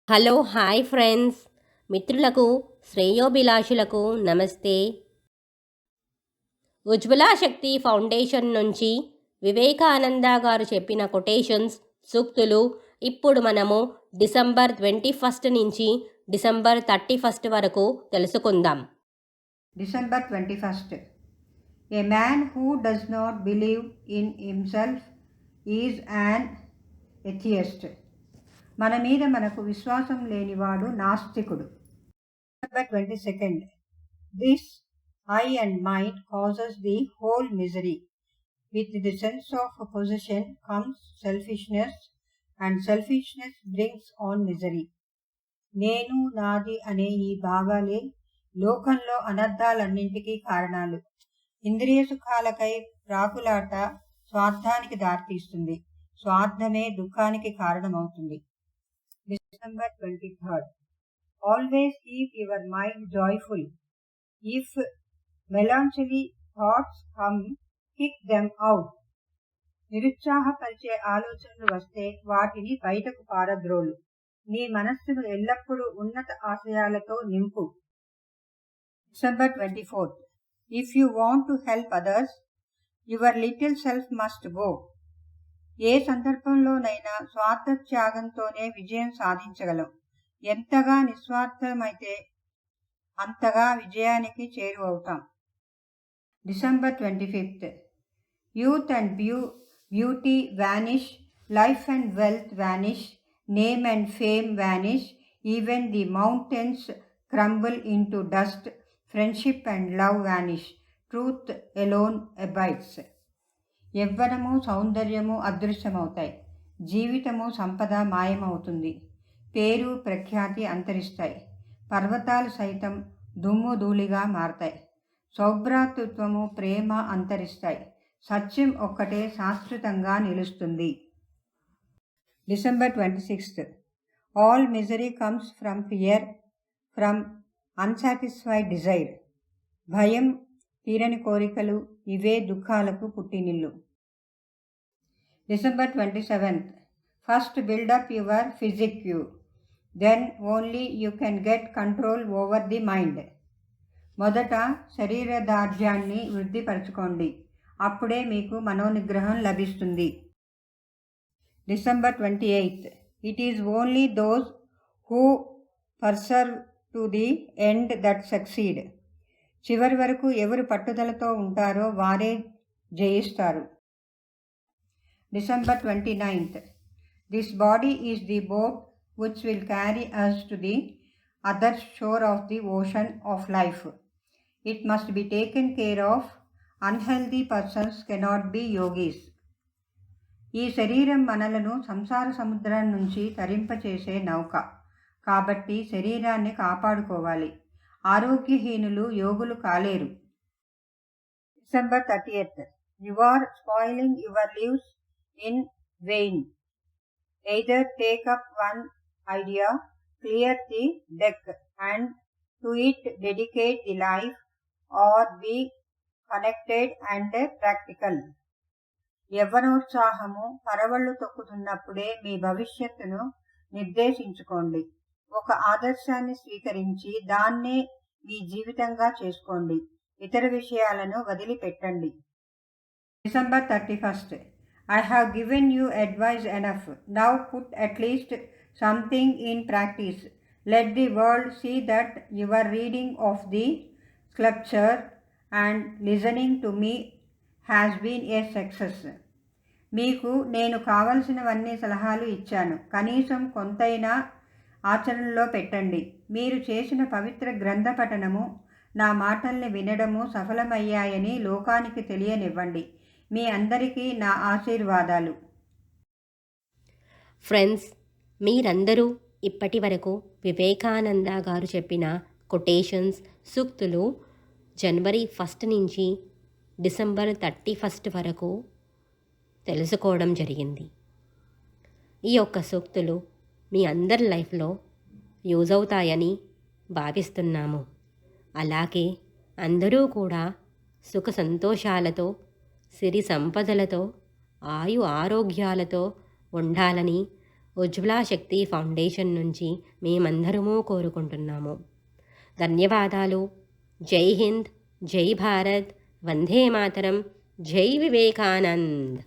Hello hi friends, మిత్రులకు శ్రేయోభిలాషులకు నమస్తే. ఉజ్వల శక్తి foundation నుంచి వివేకానంద గారు చెప్పిన కొటేషన్స్, సూక్తులు ఇప్పుడు మనము డిసెంబర్ 21 నుంచి డిసెంబర్ 31 వరకు తెలుసుకుందాం. December 21st. A man who does not believe in himself is an atheist. మన మీద మనకు విశ్వాసం లేనివాడు నాస్తికుడు. December 22nd. This I and mind causes the whole misery. With the sense of possession comes selfishness, and selfishness brings on misery. నేను నాది అనే ఈ భావాలే లోకంలో అనర్థాలన్నింటికీ కారణాలు. ఇంద్రియ సుఖాలకై ప్రాకులాట స్వార్థానికి దారితీస్తుంది. స్వార్థమే దుఃఖానికి కారణమవుతుంది. December 23rd. Always keep your mind joyful. If melancholy thoughts come, kick them out. నిరుత్సాహపరిచే ఆలోచనలు వస్తే వాటిని బయటకు పారద్రోలు. నీ మనస్సును ఎల్లప్పుడూ ఉన్నత ఆశయాలతో నింపు. December 24th. If you want to help others, your little self must go. ఏ సందర్భంలోనైనా స్వార్థ త్యాగంతోనే విజయం సాధించగలం. ఎంతగా నిస్వార్థమైతే అంతగా విజయానికి చేరువవుతాం. December 25th. Youth and beauty vanish, life and wealth vanish, name and fame vanish, even the mountains crumble into dust, friendship and love vanish, truth alone abides. యవ్వనము సౌందర్యము అదృశ్యమవుతాయి, జీవితము సంపద మాయమవుతుంది, పేరు ప్రఖ్యాతి అంతరిస్తాయి, పర్వతాలు సైతం దుమ్ము ధూళిగా మారతాయి, సౌభ్రాతృత్వము ప్రేమ అంతరిస్తాయి, సత్యం ఒక్కటే శాశ్వతంగా నిలుస్తుంది. December 26th. All misery comes from fear, from unsatisfied desire. భయం, తీరని కోరికలు ఇవే దుఃఖాలకు పుట్టినిల్లు. December 27th. First build up your physique, then only you can get control over the mind. మొదట శరీర దార్ఢ్యాన్ని వృద్ధిపరచుకోండి, అప్పుడే మీకు మనోనిగ్రహం లభిస్తుంది. December 28th. It is only those who persevere to the end that succeed. చివరి వరకు ఎవరు పట్టుదలతో ఉంటారో వారే జయిస్తారు. December 29th. This body is the boat which will carry us to the other shore of the ocean of life. It must be taken care of. Unhealthy persons cannot be yogis. ఈ శరీరం మనలను సంసార సముద్రం నుంచి తరింపచేసే నౌక, కాబట్టి శరీరాన్ని కాపాడుకోవాలి. ఆరోగ్యహీనులు యోగులు కాలేరు. December 30th. You are spoiling your lives in vain. Either take up one idea, clear the deck, and to it dedicate the life, or be connected and practical. యవ్వనోత్సాహము పరవళ్లు తొక్కుతున్నప్పుడే మీ భవిష్యత్తును నిర్దేశించుకోండి. ఒక ఆదర్శాన్ని స్వీకరించి దాన్నే మీ జీవితంగా చేసుకోండి. ఇతర విషయాలను వదిలిపెట్టండి. December 31st. I have given you advice enough. Now put at least something in practice. Let the world see that your reading of the scripture and listening to me has been a success. మీకు నేను కావలసినవన్నీ సలహాలు ఇచ్చాను, కనీసం కొంతైనా ఆచరణలో పెట్టండి. మీరు చేసిన పవిత్ర గ్రంథ పఠనము, నా మాటల్ని వినడము సఫలమయ్యాయని లోకానికి తెలియనివ్వండి. మీ అందరికీ నా ఆశీర్వాదాలు. ఫ్రెండ్స్, మీరందరూ ఇప్పటి వరకు వివేకానంద గారు చెప్పిన కొటేషన్స్, సూక్తులు జనవరి 1 నుంచి డిసెంబర్ 31 వరకు తెలుసుకోవడం జరిగింది. ఈ యొక్క సూక్తులు మీ అందరి లైఫ్లో యూజ్ అవుతాయని భావిస్తున్నాము. అలాగే అందరూ కూడా సుఖ సంతోషాలతో, సిరి సంపదలతో, ఆయు ఆరోగ్యాలతో ఉండాలని ఉజ్వలా శక్తి ఫౌండేషన్ నుంచి మేమందరము కోరుకుంటున్నాము. ధన్యవాదాలు. జై హింద్, జై భారత్, వందే మాతరం, జై వివేకానంద్.